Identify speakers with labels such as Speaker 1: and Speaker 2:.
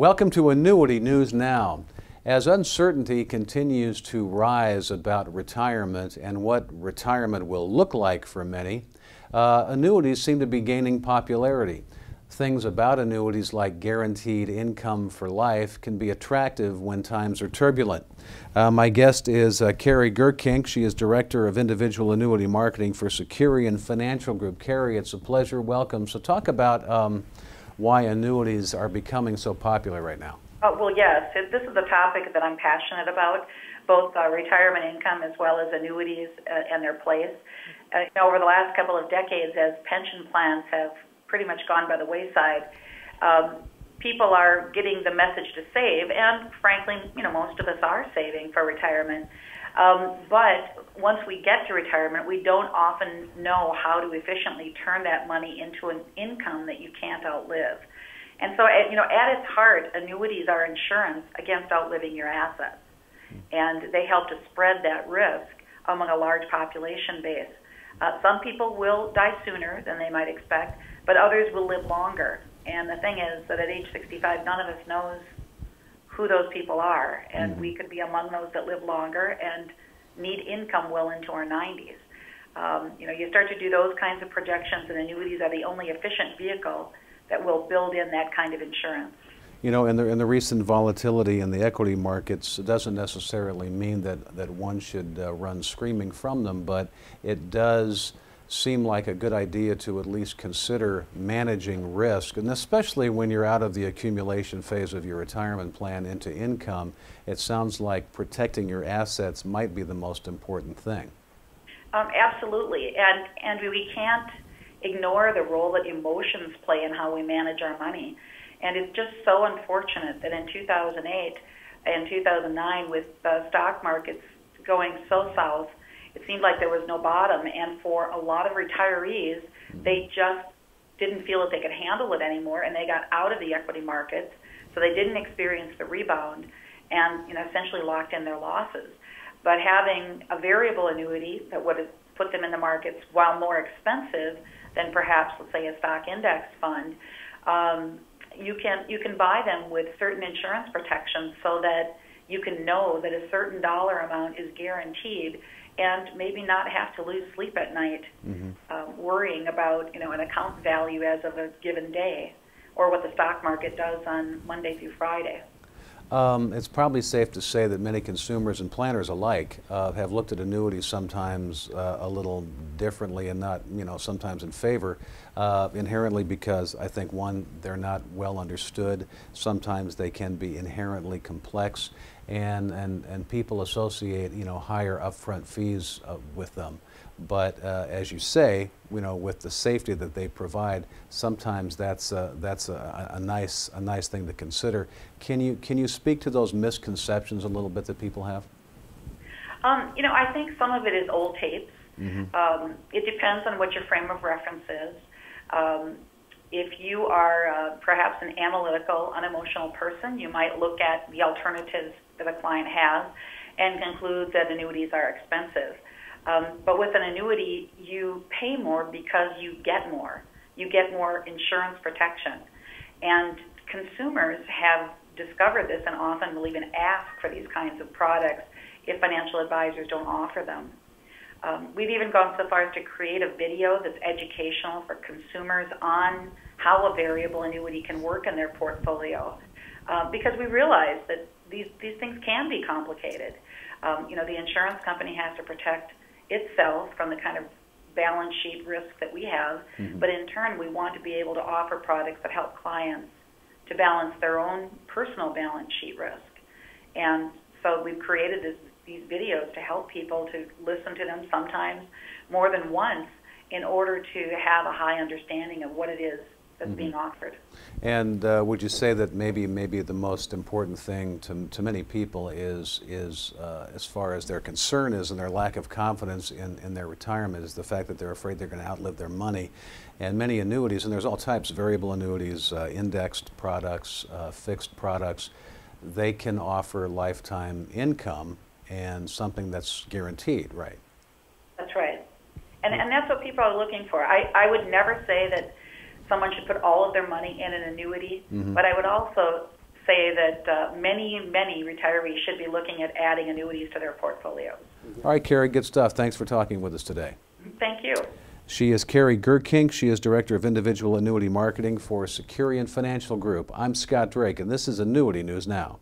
Speaker 1: Welcome to Annuity News Now. As uncertainty continues to rise about retirement and what retirement will look like for many, annuities seem to be gaining popularity. Things about annuities like guaranteed income for life can be attractive when times are turbulent. My guest is Kerry Guerkink. She is Director of Individual Annuity Marketing for Securian Financial Group. Kerry, it's a pleasure. Welcome. So talk about why annuities are becoming so popular right now.
Speaker 2: Well, yes, this is a topic that I'm passionate about, both retirement income as well as annuities and their place. Over the last couple of decades, as pension plans have pretty much gone by the wayside, people are getting the message to save, and frankly, most of us are saving for retirement. But once we get to retirement, we don't often know how to efficiently turn that money into an income that you can't outlive. And so, at its heart, annuities are insurance against outliving your assets. And they help to spread that risk among a large population base. Some people will die sooner than they might expect, but others will live longer. And the thing is that at age 65, none of us knows who those people are, and we could be among those that live longer and need income well into our 90s. You start to do those kinds of projections, and annuities are the only efficient vehicle that will build in that kind of insurance.
Speaker 1: In the recent volatility in the equity markets, it doesn't necessarily mean that one should run screaming from them, but it does seem like a good idea to at least consider managing risk, and especially when you're out of the accumulation phase of your retirement plan into income, it sounds like protecting your assets might be the most important thing.
Speaker 2: Absolutely, and we can't ignore the role that emotions play in how we manage our money. And it's just so unfortunate that in 2008 and 2009, with the stock markets going so south, it seemed like there was no bottom, and for a lot of retirees, they just didn't feel that they could handle it anymore, and they got out of the equity markets, so they didn't experience the rebound and essentially locked in their losses. But having a variable annuity that would have put them in the markets while more expensive than perhaps, let's say, a stock index fund, you can buy them with certain insurance protections so that you can know that a certain dollar amount is guaranteed, and maybe not have to lose sleep at night worrying about an account value as of a given day, or what the stock market does on Monday through Friday.
Speaker 1: It's probably safe to say that many consumers and planners alike have looked at annuities sometimes a little differently, and not, sometimes in favor, inherently because I think, one, they're not well understood. Sometimes they can be inherently complex, and people associate, higher upfront fees with them. But as you say, with the safety that they provide, sometimes that's a nice thing to consider. Can you speak to those misconceptions a little bit that people have?
Speaker 2: I think some of it is old tapes. It depends on what your frame of reference is. If you are perhaps an analytical, unemotional person, you might look at the alternatives that a client has and conclude that annuities are expensive. But with an annuity, you pay more because you get more. You get more insurance protection. And consumers have discovered this and often will even ask for these kinds of products if financial advisors don't offer them. We've even gone so far as to create a video that's educational for consumers on how a variable annuity can work in their portfolio, because we realize that these things can be complicated. The insurance company has to protect itself from the kind of balance sheet risk that we have, but in turn we want to be able to offer products that help clients to balance their own personal balance sheet risk. And so we've created these videos to help people to listen to them sometimes more than once in order to have a high understanding of what it is that's being offered. And
Speaker 1: would you say that maybe the most important thing to many people is as far as their concern is, and their lack of confidence in their retirement, is the fact that they're afraid they're going to outlive their money? And many annuities, and there's all types, variable annuities, indexed products, fixed products, they can offer lifetime income and something that's guaranteed, right?
Speaker 2: That's right. And that's what people are looking for. I would never say that someone should put all of their money in an annuity, but I would also say that many retirees should be looking at adding annuities to their portfolios.
Speaker 1: All right, Kerry, good stuff. Thanks for talking with us today.
Speaker 2: Thank you.
Speaker 1: She is Kerry Guerkink. She is Director of Individual Annuity Marketing for Securian Financial Group. I'm Scott Drake, and this is Annuity News Now.